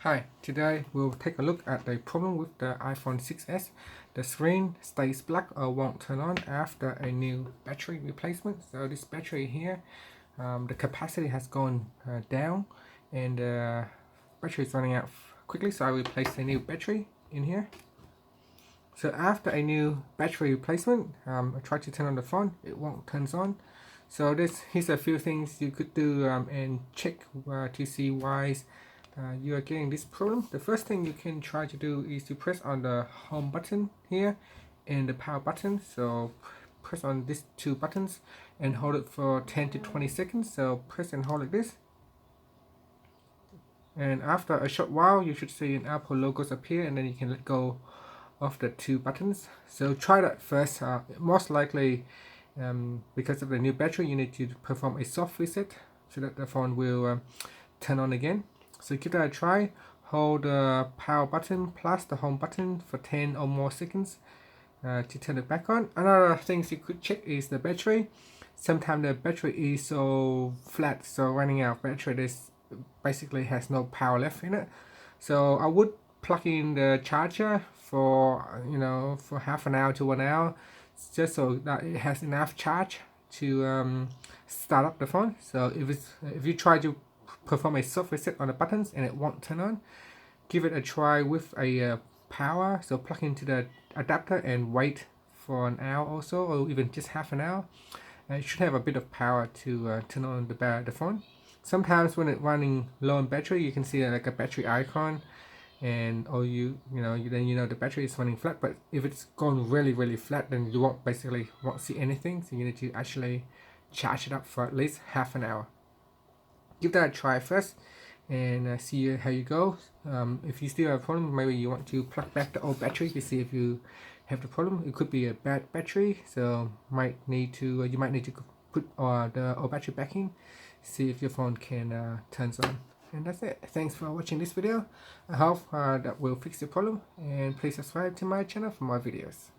Hi, today we'll take a look at the problem with the iPhone 6s. The screen stays black or won't turn on after a new battery replacement. So this battery here, the capacity has gone down and the battery is running out quickly, so I replaced a new battery in here. So after a new battery replacement, I tried to turn on the phone, it won't turn on. So here's a few things you could do and check to see why you are getting this problem. The first thing you can try to do is to press on the home button here and the power button. So press on these two buttons and hold it for 10 to 20 seconds. So press and hold like this. And after a short while, you should see an Apple logos appear, and then you can let go of the two buttons. So try that first. Most likely, because of the new battery, you need to perform a soft reset so that the phone will turn on again. So give that a try. Hold the power button plus the home button for 10 or more seconds to turn it back on. Another thing you could check is the battery. Sometimes the battery is so flat, so running out of battery, this basically has no power left in it. So I would plug in the charger for for half an hour to 1 hour, just so that it has enough charge to start up the phone. So if you try to perform a soft reset on the buttons and it won't turn on, give it a try with a power. So plug into the adapter and wait for an hour or so, or even just half an hour. It should have a bit of power to turn on the phone. Sometimes when it's running low on battery, you can see like a battery icon, and or then the battery is running flat. But if it's gone really flat, then you won't see anything. So you need to actually charge it up for at least half an hour. Give that a try first and see how you go. If you still have a problem, maybe you want to plug back the old battery to see if you have the problem. It could be a bad battery, so you might need to put the old battery back in, see if your phone can turn on. And that's it. Thanks for watching this video. I hope that will fix your problem, and please subscribe to my channel for more videos.